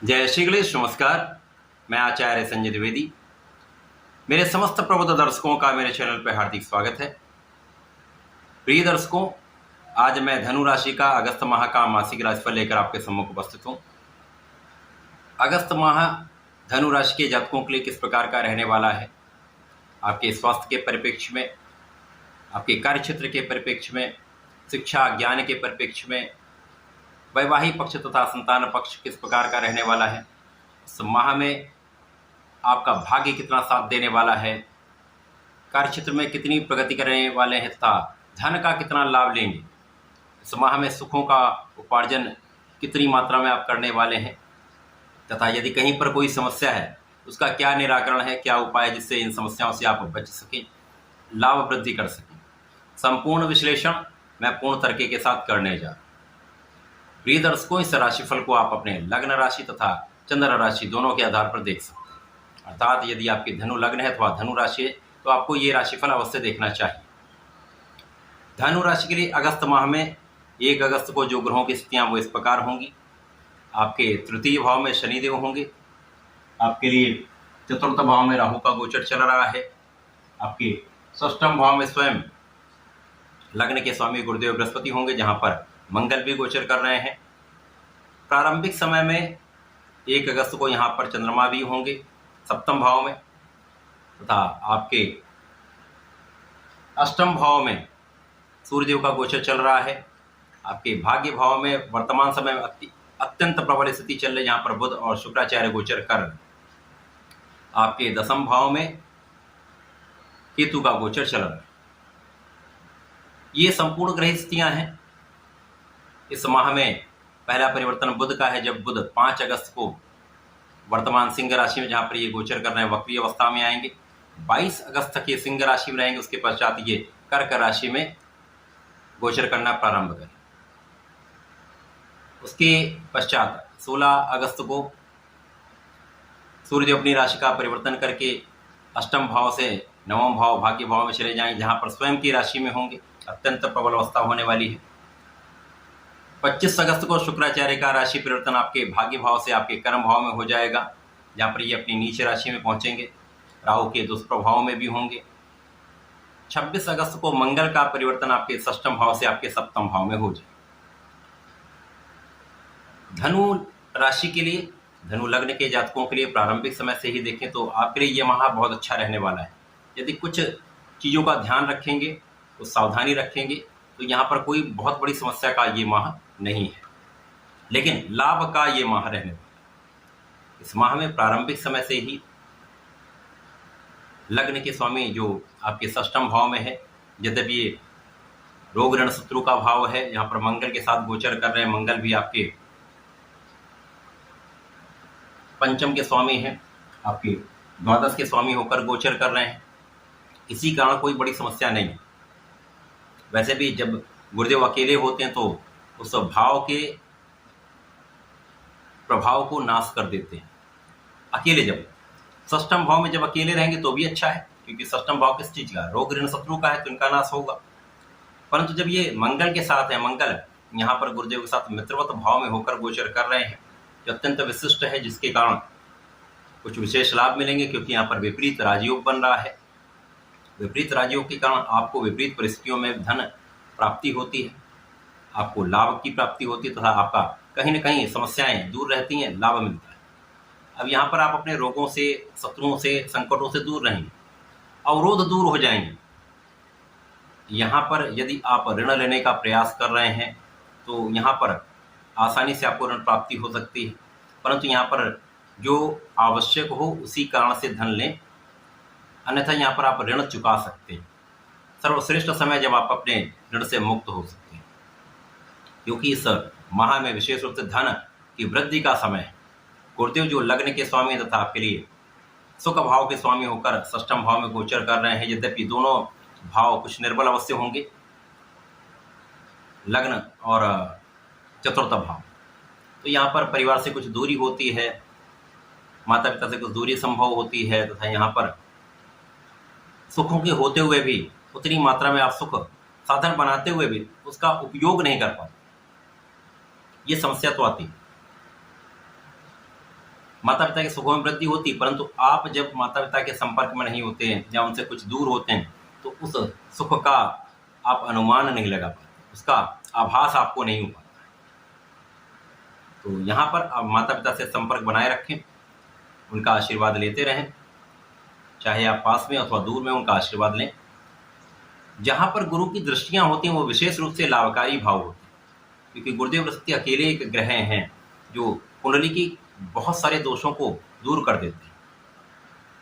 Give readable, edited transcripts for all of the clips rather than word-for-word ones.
जय श्री गणेश। नमस्कार। मैं आचार्य संजय द्विवेदी। मेरे समस्त प्रबुद्ध दर्शकों का मेरे चैनल पर हार्दिक स्वागत है। प्रिय दर्शकों, आज मैं धनु राशि का अगस्त माह का मासिक राशिफल लेकर आपके सम्मुख उपस्थित हूँ। अगस्त माह धनु राशि के जातकों के लिए किस प्रकार का रहने वाला है, आपके स्वास्थ्य के परिप्रेक्ष्य में, आपके कार्य क्षेत्र के परिप्रेक्ष्य में, शिक्षा ज्ञान के परिप्रेक्ष्य में, वैवाहिक पक्ष तथा संतान पक्ष किस प्रकार का रहने वाला है, इस माह में आपका भाग्य कितना साथ देने वाला है, कार्य क्षेत्र में कितनी प्रगति करने वाले हैं तथा धन का कितना लाभ लेंगे, इस माह में सुखों का उपार्जन कितनी मात्रा में आप करने वाले हैं तथा यदि कहीं पर कोई समस्या है उसका क्या निराकरण है, क्या उपाय है जिससे इन समस्याओं से आप बच सकें, लाभ वृद्धि कर सकें। संपूर्ण विश्लेषण मैं पूर्ण तरीके के साथ करने जा रहा हूँ। प्रिय दर्शकों, इस राशिफल को आप अपने लग्न राशि तथा चंद्र राशि दोनों के आधार पर देख सकते हैं। अर्थात यदि आपकी धनु लग्न है अथवा धनु राशि है तो आपको ये राशिफल अवश्य देखना चाहिए। धनु राशि के लिए अगस्त माह में 1 अगस्त को जो ग्रहों की स्थितियां वो इस प्रकार होंगी। आपके तृतीय भाव में शनिदेव होंगे, आपके लिए चतुर्थ भाव में राहु का गोचर चल रहा है, आपके षष्ठम भाव में स्वयं लग्न के स्वामी गुरुदेव बृहस्पति होंगे, जहां पर मंगल भी गोचर कर रहे हैं। प्रारंभिक समय में 1 अगस्त को यहाँ पर चंद्रमा भी होंगे सप्तम भाव में तथा आपके अष्टम भाव में सूर्यदेव का गोचर चल रहा है। आपके भाग्य भाव में वर्तमान समय में अत्यंत प्रबल स्थिति चल रही है, जहाँ पर बुध और शुक्राचार्य गोचर कर रहे हैं। आपके दसम भाव में केतु का गोचर चल रहा है। ये संपूर्ण ग्रह स्थितियां हैं। इस माह में पहला परिवर्तन बुध का है, जब बुध 5 अगस्त को वर्तमान सिंह राशि में जहां पर ये गोचर कर रहे हैं वक्रीय अवस्था में आएंगे। 22 अगस्त तक ये सिंह राशि में रहेंगे, उसके पश्चात ये कर्क राशि में गोचर करना प्रारंभ करें। उसके पश्चात 16 अगस्त को सूर्यदेव अपनी राशि का परिवर्तन करके अष्टम भाव से नवम भाव भाग्य भाव में चले जाएंगे, जहां पर स्वयं की राशि में होंगे। अत्यंत प्रबल अवस्था होने वाली है। 25 अगस्त को शुक्राचार्य का राशि परिवर्तन आपके भाग्य भाव से आपके कर्म भाव में हो जाएगा, जहाँ पर ये अपनी नीच राशि में पहुंचेंगे। राहु के दुष्प्रभाव में भी होंगे। 26 अगस्त को मंगल का परिवर्तन आपके षष्ठम भाव से आपके सप्तम भाव में हो जाए। धनु राशि के लिए, धनु लग्न के जातकों के लिए प्रारंभिक समय से ही देखें तो आपके लिए यह माह बहुत अच्छा रहने वाला है। यदि कुछ चीज़ों का ध्यान रखेंगे, कुछ सावधानी रखेंगे तो यहाँ पर कोई बहुत बड़ी समस्या का ये माह नहीं है, लेकिन लाभ का ये माह रहने वाला। इस माह में प्रारंभिक समय से ही लग्न के स्वामी जो आपके षष्ठम भाव में है, यद्यपि ये रोग ऋण शत्रु का भाव है, यहाँ पर मंगल के साथ गोचर कर रहे हैं। मंगल भी आपके पंचम के स्वामी हैं, आपके द्वादश के स्वामी होकर गोचर कर रहे हैं। इसी कारण कोई बड़ी समस्या नहीं है। वैसे भी जब गुरुदेव अकेले होते हैं तो उस भाव के प्रभाव को नाश कर देते हैं। अकेले जब षष्ठम भाव में जब अकेले रहेंगे तो भी अच्छा है, क्योंकि षष्ठम भाव किस चीज का, रोग ऋण शत्रु का है, तो इनका नाश होगा। परंतु जब ये मंगल के साथ है, मंगल यहाँ पर गुरुदेव के साथ मित्रवत भाव में होकर गोचर कर रहे हैं, जो अत्यंत विशिष्ट है, जिसके कारण कुछ विशेष लाभ मिलेंगे, क्योंकि यहाँ पर विपरीत राजयोग बन रहा है। विपरीत राजयोग के कारण आपको विपरीत परिस्थितियों में धन प्राप्ति होती है, आपको लाभ की प्राप्ति होती है तथा आपका कहीं न कहीं समस्याएं दूर रहती हैं, लाभ मिलता है। अब यहाँ पर आप अपने रोगों से, शत्रुओं से, संकटों से दूर रहेंगे, अवरोध दूर हो जाएंगे। यहाँ पर यदि आप ऋण लेने का प्रयास कर रहे हैं तो यहाँ पर आसानी से आपको ऋण प्राप्ति हो सकती है, परंतु यहाँ पर जो आवश्यक हो उसी कारण से धन लें, अन्यथा यहाँ पर आप ऋण चुका सकते हैं। सर्वश्रेष्ठ समय जब आप अपने ऋण से मुक्त हो सकते हैं, क्योंकि इस माह में विशेष रूप से धन की वृद्धि का समय है। गुरुदेव जो लग्न के स्वामी तथा आपके लिए सुख भाव के स्वामी होकर षष्ठम भाव में गोचर कर रहे हैं, यद्यपि दोनों भाव कुछ निर्बल अवश्य होंगे, लग्न और चतुर्थ भाव, तो यहाँ पर परिवार से कुछ दूरी होती है, माता पिता से कुछ दूरी संभव होती है तथा यहाँ पर सुखों के होते हुए भी उतनी मात्रा में आप सुख साधन बनाते हुए भी उसका उपयोग नहीं कर पाते, ये समस्या तो आती है। माता पिता के सुखों में वृद्धि होती, परंतु आप जब माता पिता के संपर्क में नहीं होते हैं या उनसे कुछ दूर होते हैं तो उस सुख का आप अनुमान नहीं लगा पाते, उसका आभास आपको नहीं हो पाता। तो यहाँ पर आप माता पिता से संपर्क बनाए रखें, उनका आशीर्वाद लेते रहें, चाहे आप पास में अथवा दूर में उनका आशीर्वाद लें। जहाँ पर गुरु की दृष्टियाँ होती हैं वो विशेष रूप से लाभकारी भाव होते हैं, क्योंकि गुरुदेव बृहस्पति अकेले एक ग्रह हैं जो कुंडली की बहुत सारे दोषों को दूर कर देते हैं।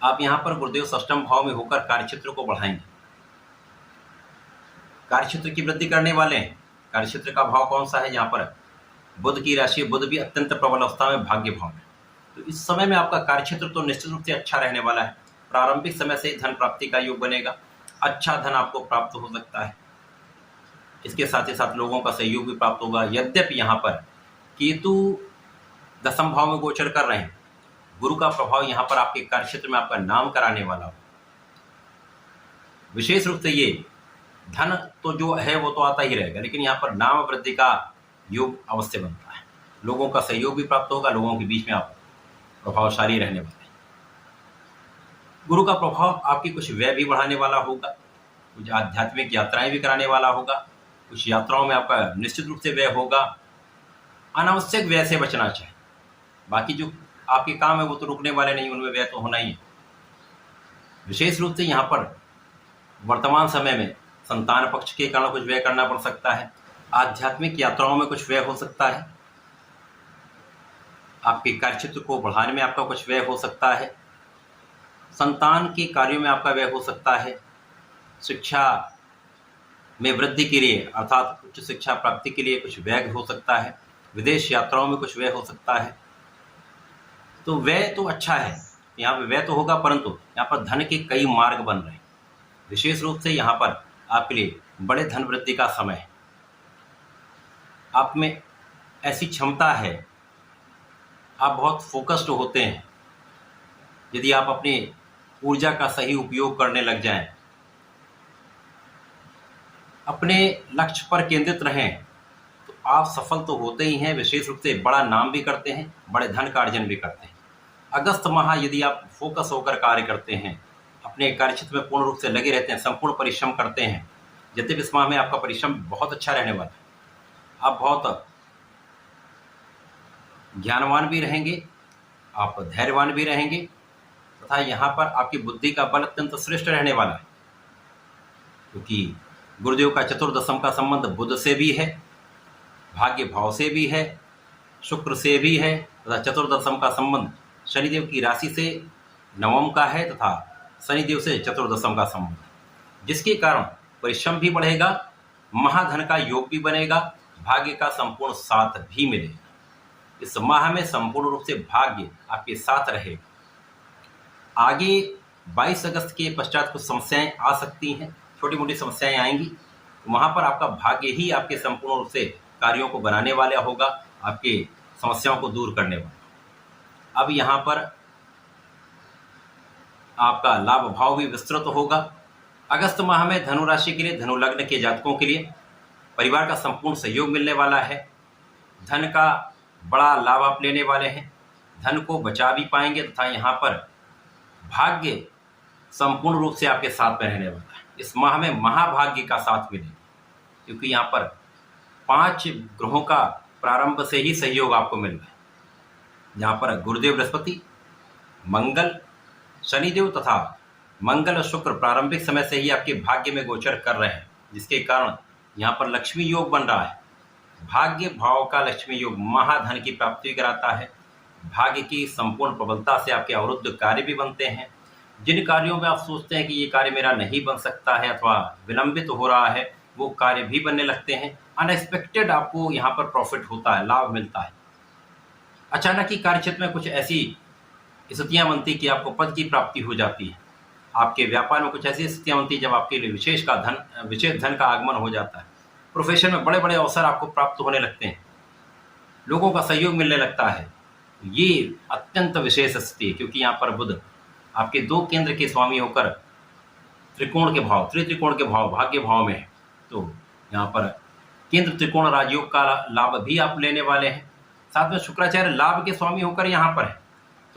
आप यहाँ पर गुरुदेव षष्ठम भाव में होकर कार्यक्षेत्र को बढ़ाएंगे, कार्यक्षेत्र की वृद्धि करने वाले हैं। कार्यक्षेत्र का भाव कौन सा है? यहाँ पर बुध की राशि, बुध भी अत्यंत प्रबल अवस्था में भाग्य भाव में। तो इस समय में आपका कार्यक्षेत्र तो निश्चित रूप से अच्छा रहने वाला है। प्रारंभिक समय से धन प्राप्ति का योग बनेगा, अच्छा धन आपको प्राप्त हो सकता है। इसके साथ ही साथ लोगों का सहयोग भी प्राप्त होगा। यद्यपि यहाँ पर केतु दशम भाव में गोचर कर रहे हैं, गुरु का प्रभाव यहाँ पर आपके कार्यक्षेत्र में आपका नाम कराने वाला हो। विशेष रूप से ये धन तो जो है वो तो आता ही रहेगा, लेकिन यहाँ पर नाम वृद्धि का योग अवश्य बनता है। लोगों का सहयोग भी प्राप्त होगा, लोगों के बीच में आप प्रभावशाली रहने वाले हैं। गुरु का प्रभाव आपकी कुछ व्यय भी बढ़ाने वाला होगा, कुछ आध्यात्मिक यात्राएं भी कराने वाला होगा, कुछ यात्राओं में आपका निश्चित रूप से व्यय होगा। अनावश्यक व्यय से बचना चाहिए। बाकी जो आपके काम है वो तो रुकने वाले नहीं, उनमें व्यय तो होना ही है। विशेष रूप से यहाँ पर वर्तमान समय में संतान पक्ष के कारण कुछ व्यय करना पड़ सकता है, आध्यात्मिक यात्राओं में कुछ व्यय हो सकता है, आपके कार्यक्षेत्र को बढ़ाने में आपका कुछ व्यय हो सकता है, संतान के कार्यों में आपका व्यय हो सकता है, शिक्षा में वृद्धि के लिए अर्थात उच्च शिक्षा प्राप्ति के लिए कुछ व्यय हो सकता है, विदेश यात्राओं में कुछ व्यय हो सकता है। तो व्यय तो अच्छा है, यहाँ पे व्यय तो होगा, परंतु यहाँ पर धन के कई मार्ग बन रहे हैं। विशेष रूप से यहाँ पर आपके लिए बड़े धन वृद्धि का समय है। आप में ऐसी क्षमता है, आप बहुत फोकस्ड होते हैं। यदि आप अपनी ऊर्जा का सही उपयोग करने लग जाएं, अपने लक्ष्य पर केंद्रित रहें, तो आप सफल तो होते ही हैं, विशेष रूप से बड़ा नाम भी करते हैं, बड़े धन का अर्जन भी करते हैं। अगस्त माह यदि आप फोकस होकर कार्य करते हैं, अपने कार्यक्षेत्र में पूर्ण रूप से लगे रहते हैं, संपूर्ण परिश्रम करते हैं, यद्यपि इस माह में आपका परिश्रम बहुत अच्छा रहने वाला है। आप बहुत ज्ञानवान भी रहेंगे, आप धैर्यवान भी रहेंगे, तथा यहाँ पर आपकी बुद्धि का बल अत्यंत श्रेष्ठ रहने वाला है, क्योंकि गुरुदेव का चतुर्दशम का संबंध बुध से भी है, भाग्य भाव से भी है, शुक्र से भी है, तथा चतुर्दशम का संबंध शनिदेव की राशि से नवम का है, तथा शनिदेव से चतुर्दशम का संबंध, जिसके कारण परिश्रम भी बढ़ेगा, महाधन का योग भी बनेगा, भाग्य का संपूर्ण साथ भी मिलेगा। इस माह में संपूर्ण रूप से भाग्य आपके साथ रहेगा। आगे 22 अगस्त के पश्चात कुछ समस्याएं आ सकती हैं, छोटी मोटी समस्याएं आएंगी, वहां पर आपका भाग्य ही आपके संपूर्ण रूप से कार्यों को बनाने वाला होगा, आपके समस्याओं को दूर करने वाला। अब यहाँ पर आपका लाभ भाव भी विस्तृत होगा। अगस्त माह में धनु राशि के लिए, धनु लग्न के जातकों के लिए परिवार का संपूर्ण सहयोग मिलने वाला है। धन का बड़ा लाभ आप लेने वाले हैं, धन को बचा भी पाएंगे, तथा यहाँ पर भाग्य संपूर्ण रूप से आपके साथ में रहने वाला है। इस माह में महाभाग्य का साथ मिलेगा, क्योंकि यहाँ पर 5 ग्रहों का प्रारंभ से ही सहयोग आपको मिल रहा है। यहाँ पर गुरुदेव बृहस्पति, मंगल, शनिदेव तथा मंगल और शुक्र प्रारंभिक समय से ही आपके भाग्य में गोचर कर रहे हैं, जिसके कारण यहाँ पर लक्ष्मी योग बन रहा है। भाग्य भाव का लक्ष्मी योग महाधन की प्राप्ति कराता है। भाग्य की संपूर्ण प्रबलता से आपके अवरुद्ध कार्य भी बनते हैं। जिन कार्यों में आप सोचते हैं कि ये कार्य मेरा नहीं बन सकता है अथवा विलंबित हो रहा है, वो कार्य भी बनने लगते हैं। अनएक्सपेक्टेड आपको यहाँ पर प्रॉफिट होता है, लाभ मिलता है। अचानक ही कार्य क्षेत्र में कुछ ऐसी स्थितियाँ बनती कि आपको पद की प्राप्ति हो जाती है। आपके व्यापार में कुछ ऐसी स्थितियाँ बनती जब आपके लिए विशेष धन का आगमन हो जाता है। प्रोफेशन में बड़े बड़े अवसर आपको प्राप्त होने लगते हैं, लोगों का सहयोग मिलने लगता है। ये अत्यंत विशेष स्थिति है, क्योंकि यहाँ पर बुध आपके 2 केंद्र के स्वामी होकर त्रित्रिकोण के भाव भाग्य भाव में है। तो यहाँ पर केंद्र त्रिकोण राजयोग का लाभ भी आप लेने वाले हैं। साथ में शुक्राचार्य लाभ के स्वामी होकर यहाँ पर है।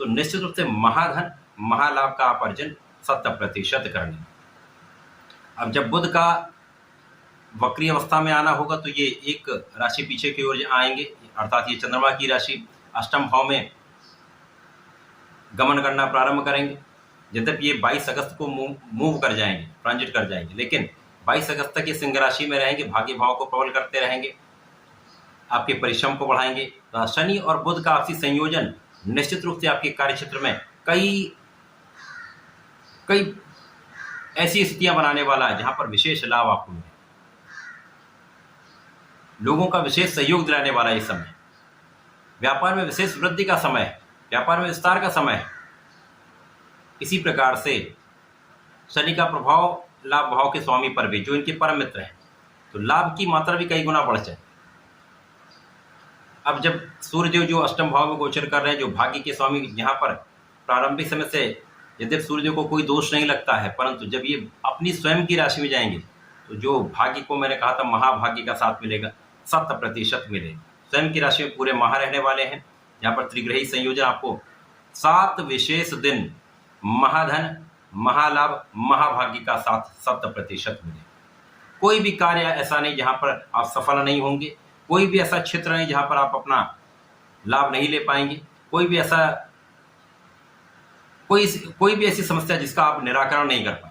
तो निश्चित रूप से महाधन महालाभ का आप अर्जन 100% करेंगे। अब जब बुध का वक्री अवस्था में आना होगा तो ये एक राशि पीछे की ओर आएंगे, अर्थात ये चंद्रमा की राशि अष्टम भाव में गमन करना प्रारंभ करेंगे। यद्यपि ये 22 अगस्त को मूव कर जाएंगे, ट्रांजिट कर जाएंगे, लेकिन 22 अगस्त तक ये सिंह राशि में रहेंगे, भाग्य भाव को प्रबल करते रहेंगे, आपके परिश्रम को बढ़ाएंगे। तो शनि और बुध का आपसी संयोजन निश्चित रूप से आपके कार्य क्षेत्र में कई ऐसी स्थितियां बनाने वाला है जहां पर विशेष लाभ आपको मिले, लोगों का विशेष सहयोग दिलाने वाला ये समय, व्यापार में विशेष वृद्धि का समय है, व्यापार में विस्तार का समय है। इसी प्रकार से शनि का प्रभाव लाभ भाव के स्वामी पर भी, जो इनके परम मित्र हैं, तो लाभ की मात्रा भी कई गुना बढ़ जाए। अब जब सूर्य जो अष्टम भाव में गोचर कर रहे हैं, जो भाग्य के स्वामी, यहाँ पर प्रारंभिक समय से यद्यपि सूर्य को कोई दोष नहीं लगता है, परंतु जब ये अपनी स्वयं की राशि में जाएंगे तो जो भाग्य को मैंने कहा था महाभाग्य का साथ मिलेगा, 100% मिलेगा। स्वयं की राशि में पूरे माह रहने वाले हैं। यहाँ पर त्रिग्रही संयोजन आपको 7 विशेष दिन महाधन महालाभ महाभाग्य का साथ 100% मिलेगा। कोई भी कार्य ऐसा नहीं जहाँ पर आप सफल नहीं होंगे, कोई भी ऐसा क्षेत्र नहीं जहाँ पर आप अपना लाभ नहीं ले पाएंगे, कोई भी ऐसी समस्या जिसका आप निराकरण नहीं कर पाए,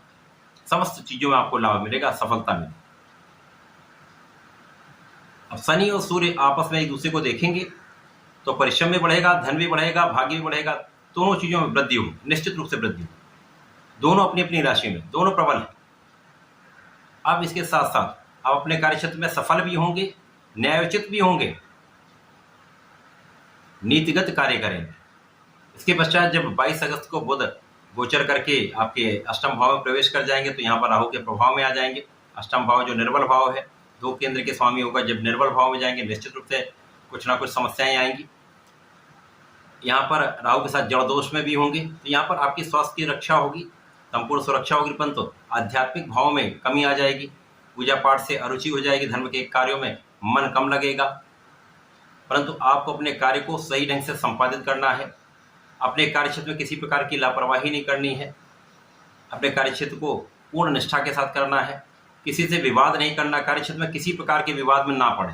समस्त चीजों में आपको लाभ मिलेगा, सफलता मिलेगी। अब शनि और सूर्य आपस में एक दूसरे को देखेंगे तो परिश्रम भी बढ़ेगा, धन भी बढ़ेगा, भाग्य भी बढ़ेगा, दोनों चीजों में वृद्धि होगी, निश्चित रूप से वृद्धि होगी। दोनों अपनी अपनी राशि में दोनों प्रबल हैं। अब इसके साथ साथ आप अपने कार्य क्षेत्र में सफल भी होंगे, न्यायोचित भी होंगे, नीतिगत कार्य करेंगे। इसके पश्चात जब 22 अगस्त को बुध गोचर करके आपके अष्टम भाव में प्रवेश कर जाएंगे तो यहाँ पर राहु के प्रभाव में आ जाएंगे। अष्टम भाव जो निर्बल भाव है, 2 केंद्र के स्वामी होगा, जब निर्बल भाव में जाएंगे निश्चित रूप से कुछ ना कुछ समस्याएं आएंगी। यहाँ पर राहु के साथ जड़ दोष में भी होंगे, तो यहाँ पर आपकी स्वास्थ्य की रक्षा होगी, संपूर्ण सुरक्षा होगी, परंतु आध्यात्मिक भाव में कमी आ जाएगी, पूजा पाठ से अरुचि हो जाएगी, धर्म के कार्यों में मन कम लगेगा। परंतु आपको अपने कार्य को सही ढंग से संपादित करना है, अपने कार्य क्षेत्र में किसी प्रकार की लापरवाही नहीं करनी है, अपने कार्य क्षेत्र को पूर्ण निष्ठा के साथ करना है, किसी से विवाद नहीं करना, कार्य क्षेत्र में किसी प्रकार के विवाद में ना पड़े।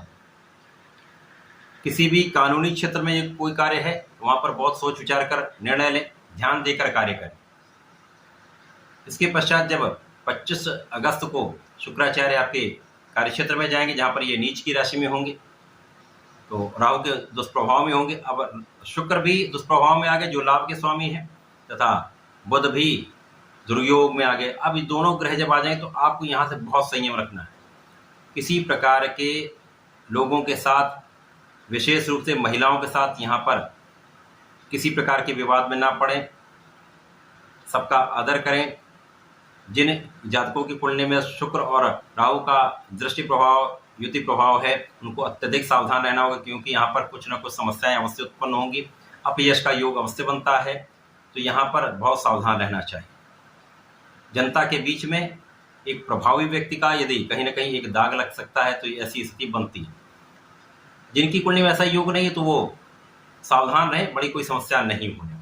किसी भी कानूनी क्षेत्र में कोई कार्य है तो वहाँ पर बहुत सोच विचार कर निर्णय लें, ध्यान देकर कार्य करें। इसके पश्चात जब 25 अगस्त को शुक्राचार्य आपके कार्य क्षेत्र में जाएंगे, जहाँ पर ये नीच की राशि में होंगे, तो राहु के दुष्प्रभाव में होंगे। अब शुक्र भी दुष्प्रभाव में आ गए जो लाभ के स्वामी हैं, तथा बुध भी दुर्योग में आ गए। अब ये दोनों ग्रह जब आ जाएं तो आपको यहाँ से बहुत संयम रखना है, किसी प्रकार के लोगों के साथ, विशेष रूप से महिलाओं के साथ यहाँ पर किसी प्रकार के विवाद में ना पड़े, सबका आदर करें। जिन जातकों की कुंडली में शुक्र और राहु का दृष्टि प्रभाव युति प्रभाव है, उनको अत्यधिक सावधान रहना होगा, क्योंकि यहाँ पर कुछ न कुछ समस्याएं अवश्य उत्पन्न होंगी, अपयश का योग अवश्य बनता है, तो यहाँ पर बहुत सावधान रहना चाहिए। जनता के बीच में एक प्रभावी व्यक्ति का यदि कहीं ना कहीं एक दाग लग सकता है तो ऐसी स्थिति बनती है। जिनकी कुंडली में ऐसा योग नहीं है तो वो सावधान रहे, बड़ी कोई समस्या नहीं होने।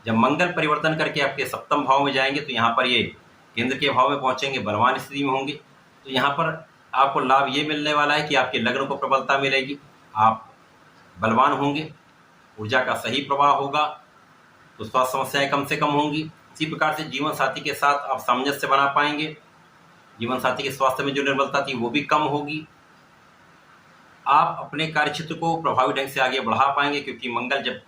जब मंगल परिवर्तन करके आपके सप्तम भाव में जाएंगे तो यहाँ पर ये केंद्र के भाव में पहुंचेंगे, बलवान स्थिति में होंगे, तो यहाँ पर आपको लाभ ये मिलने वाला है कि आपके लग्न को प्रबलता मिलेगी, आप बलवान होंगे, ऊर्जा का सही प्रवाह होगा, तो स्वास्थ्य समस्याएं कम से कम होंगी। इसी प्रकार से जीवन साथी के साथ आप सामंजस्य बना पाएंगे, जीवन साथी के स्वास्थ्य में जो निर्बलता थी वो भी कम होगी। आप अपने कार्य क्षेत्र को प्रभावी ढंग से आगे बढ़ा पाएंगे, क्योंकि मंगल जब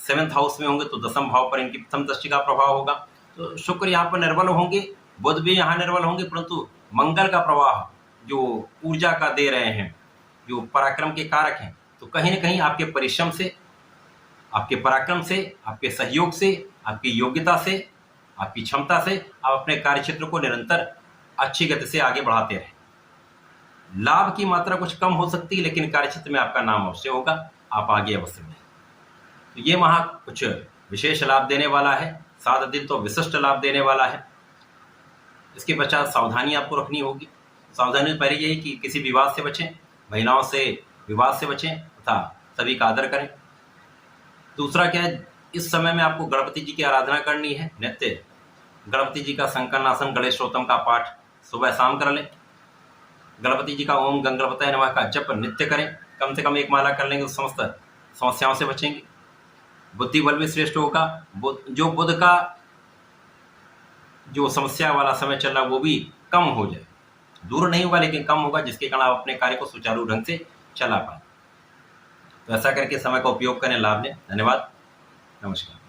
7th हाउस में होंगे तो 10th भाव पर इनकी प्रथम दृष्टि का प्रभाव होगा। तो शुक्र यहाँ पर निर्बल होंगे, बुध भी यहाँ निर्बल होंगे, परंतु मंगल का प्रवाह जो ऊर्जा का दे रहे हैं, जो पराक्रम के कारक हैं, तो कहीं ना कहीं आपके परिश्रम से, आपके पराक्रम से, आपके सहयोग से, आपकी योग्यता से, आपकी क्षमता से आप अपने कार्य क्षेत्र को निरंतर अच्छी गति से आगे बढ़ाते रहें। लाभ की मात्रा कुछ कम हो सकती है, लेकिन कार्य क्षेत्र में आपका नाम अवश्य होगा, आप आगे अवश्य बढ़ें। तो ये माह कुछ विशेष लाभ देने वाला है, 7 दिन तो विशिष्ट लाभ देने वाला है। इसके पश्चात सावधानी आपको रखनी होगी। सावधानी पहले यही कि किसी विवाद से बचें, महिलाओं से विवाद से बचें तथा सभी का आदर करें। दूसरा क्या है, इस समय में आपको गणपति जी की आराधना करनी है। नित्य गणपति जी का संकलनासन गणेशोत्तम का पाठ सुबह शाम कर लें। गणपति जी का ओम गंगणपतये नमः का जप नित्य करें। कम से कम 1 माला कर लेंगे तो समस्त समस्याओं से बचेंगे। बुद्धि बल भी श्रेष्ठ होगा। जो बुध का जो समस्या वाला समय चल रहा है वो भी कम हो जाए, दूर नहीं होगा लेकिन कम होगा, जिसके कारण आप अपने कार्य को सुचारू ढंग से चला पाए। तो ऐसा करके समय का उपयोग करें, लाभ लें। धन्यवाद, नमस्कार।